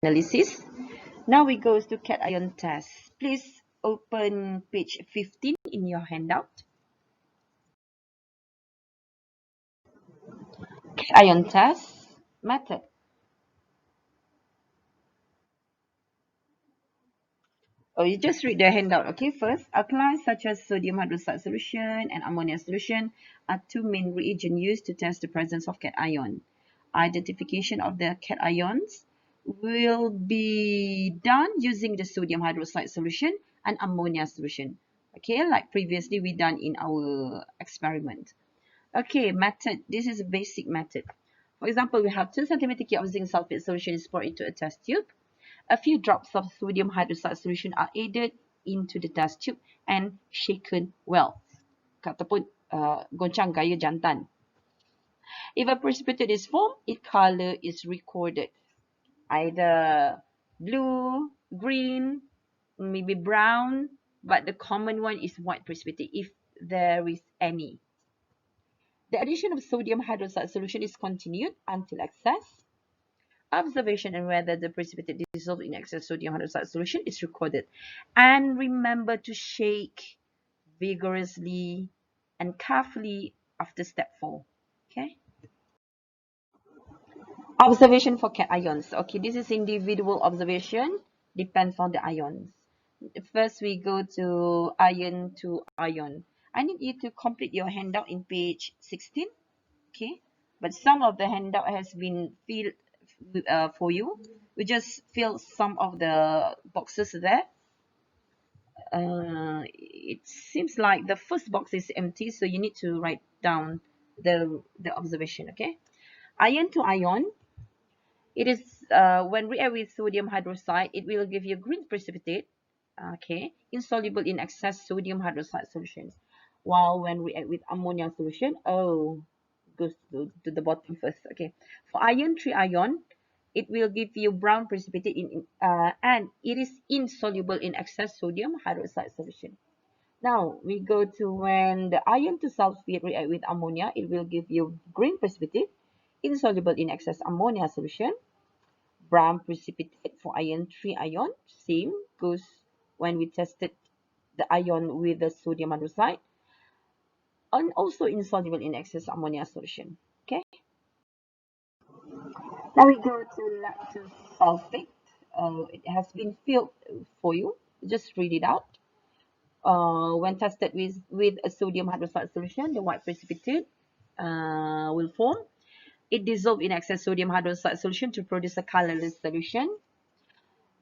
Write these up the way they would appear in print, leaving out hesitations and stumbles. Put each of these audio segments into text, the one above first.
analysis. Now we go to cation test. Please open page 15 in your handout. Cation test method. Oh, you just read the handout. Okay, first, alkalis such as sodium hydroxide solution and ammonia solution are two main reagents used to test the presence of cation. Identification of the cations will be done using the sodium hydroxide solution and ammonia solution. Okay, like previously we done in our experiment. Okay, method. This is a basic method. For example, we have 2 centimeter cube of zinc sulfate solution is poured into a test tube. A few drops of sodium hydroxide solution are added into the test tube and shaken well. Ataupun goncang gaya jantan. If a precipitate is formed, its color is recorded. Either blue, green, maybe brown, but the common one is white precipitate if there is any. The addition of sodium hydroxide solution is continued until excess. Observation and whether the precipitate dissolved in excess sodium hydroxide solution is recorded. And remember to shake vigorously and carefully after step 4. Okay. Observation for cations. Okay, this is individual observation. Depends on the ions. First, we go to ion to ion. I need you to complete your handout in page 16. Okay, but some of the handout has been filled for you. We just fill some of the boxes there. It seems like the first box is empty, so you need to write down the observation. Okay, ion to ion. It is when react with sodium hydroxide, it will give you green precipitate. Okay, insoluble in excess sodium hydroxide solutions. While when react with ammonia solution, goes to the bottom first. Okay, for ion 3 ion, it will give you brown precipitate and it is insoluble in excess sodium hydroxide solution. Now we go to when the ion to sulfate react with ammonia, it will give you green precipitate, insoluble in excess ammonia solution. Brown precipitate for ion 3 ion, same goes when we tested the ion with the sodium hydroxide, and also insoluble in excess ammonia solution. Okay. Now we go to lactose sulfate. It has been filled for you. Just read it out. When tested with a sodium hydroxide solution, the white precipitate will form. It dissolves in excess sodium hydroxide solution to produce a colorless solution.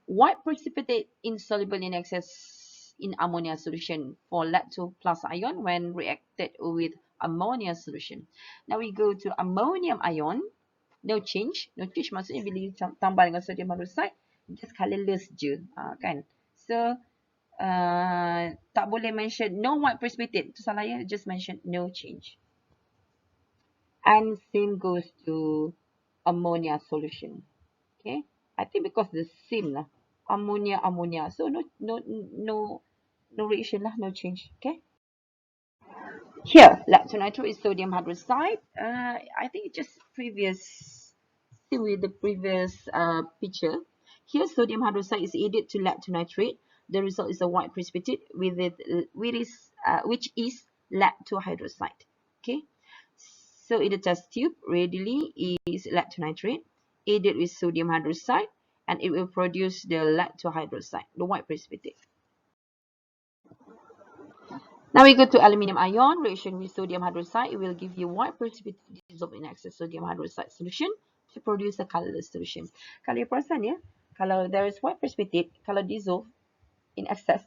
White precipitate insoluble in excess in ammonia solution for lactose plus ion when reacted with ammonia solution. Now we go to ammonium ion. No change. No change maksudnya bila tambah dengan sodium hydroxide, just colorless je. Kan? So, tak boleh mention no white precipitate. Itu salah ya. Just mention no change. And same goes to ammonia solution. Okay. I think because the same lah. Ammonia. So no reaction lah. No change. Okay. Here, lactonitrile is sodium hydroxide. I think just with the previous picture. Here, sodium hydroxide is added to lactonitrate. The result is a white precipitate which is lactohydroxide. Okay. So in the test tube, readily is lactonitrate added with sodium hydroxide, and it will produce the lactohydroxide, the white precipitate. Now we go to aluminium ion reaction with sodium hydroxide. It will give you white precipitate dissolved in excess sodium hydroxide solution to produce a colorless solution. Kalau you perasan ya, kalau there is white precipitate, kalau dissolve in excess,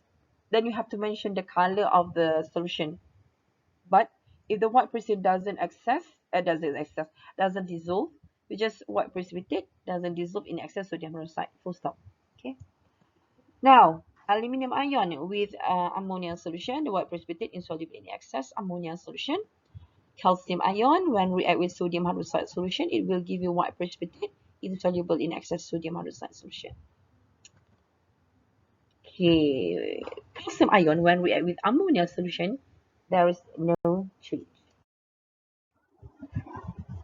then you have to mention the color of the solution. But if the white precipitate doesn't dissolve, we just white precipitate doesn't dissolve in excess sodium hydroxide. Full stop. Okay. Now, aluminium ion with ammonia solution, the white precipitate insoluble in excess ammonia solution. Calcium ion, when react with sodium hydroxide solution, it will give you white precipitate insoluble in excess sodium hydroxide solution. Okay, calcium ion, when react with ammonia solution, there is no change.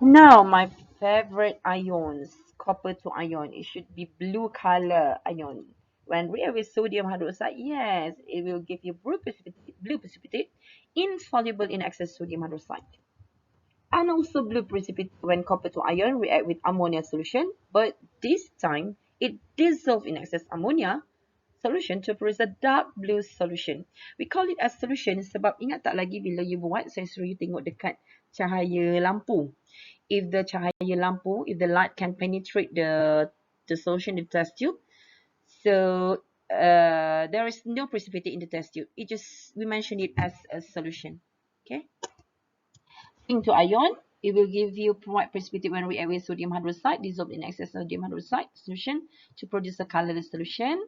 Now, my favorite ions, copper to ion. It should be blue color ion. When react with sodium hydroxide, yes, it will give you blue precipitate insoluble in excess sodium hydroxide. And also blue precipitate when copper to ion react with ammonia solution, but this time it dissolves in excess ammonia solution to produce a dark blue solution. We call it as solution sebab ingat tak lagi bila you buat, saya suruh you tengok dekat cahaya lampu. If the cahaya lampu, if the light can penetrate the solution in the test tube, so there is no precipitate in the test tube. It just, we mention it as a solution. Okay. Into ion, it will give you white precipitate when react with sodium hydroxide, dissolved in excess sodium hydroxide solution to produce a colorless solution.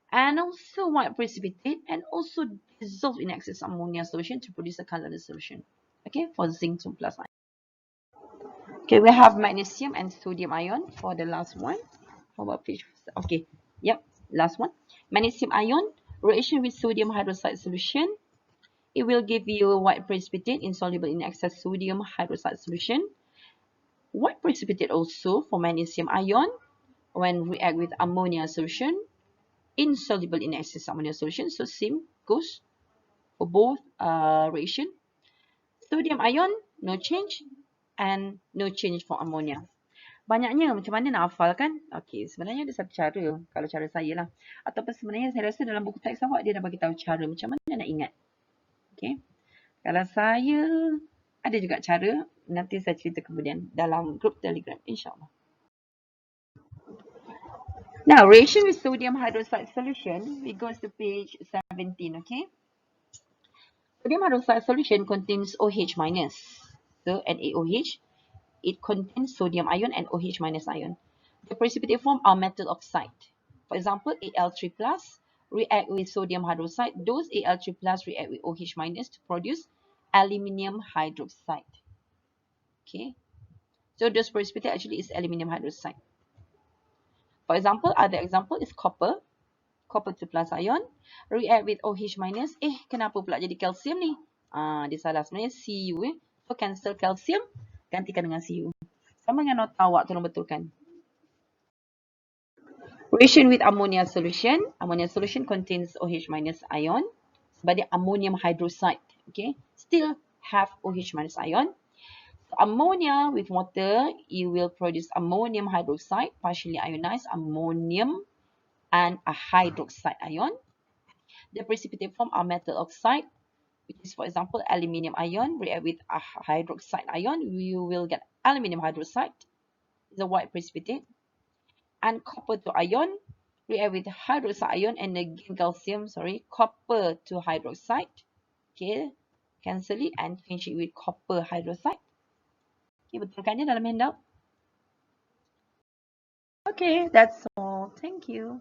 And also white precipitate and also dissolved in excess ammonia solution to produce a colorless solution. Okay, for zinc 2 plus ion. Okay, we have magnesium and sodium ion for the last one. How about page? Okay, yep, last one. Magnesium ion, reaction with sodium hydroxide solution. It will give you white precipitate insoluble in excess sodium hydroxide solution. White precipitate also for magnesium ion when react with ammonia solution, insoluble in excess ammonia solution. So same goes for both reaction. Sodium ion, no change, and no change for ammonia. Banyaknya macam mana nak hafal kan? Okey, sebenarnya ada satu cara, kalau cara saya lah. Ataupun sebenarnya saya rasa dalam buku teks awak dia dah bagi tahu cara macam mana nak ingat. Okey. Kalau saya ada juga cara, nanti saya cerita kemudian dalam grup Telegram insya-Allah. Now, reaction with sodium hydroxide solution, we go to page 17, okay? Sodium hydroxide solution contains OH minus, so NaOH. It contains sodium ion and OH minus ion. The precipitate form are metal oxide. For example, Al3 plus react with sodium hydroxide. Those Al3 plus react with OH minus to produce aluminium hydroxide. Okay, so those precipitate actually is aluminium hydroxide. For example, other example is copper. Copper 2 plus ion react with OH minus. Kenapa pula jadi calcium ni? Dia salah sebenarnya Cu So cancel calcium, gantikan dengan Cu. Sama dengan nota awak, tolong betulkan. Reaction with ammonia solution. Ammonia solution contains OH minus ion. Sebab dia ammonium hydroxide. Okay, still have OH minus ion. So, ammonia with water, you will produce ammonium hydroxide, partially ionized ammonium and a hydroxide ion. The precipitate form are metal oxide, which is, for example, aluminium ion react with a hydroxide ion. You will get aluminium hydroxide, the white precipitate. And copper to ion react with hydroxide ion and again calcium, copper to hydroxide. Okay, cancel it and change it with copper hydroxide. Okay, betulkan dia dalam handout. Okay, that's all. Thank you.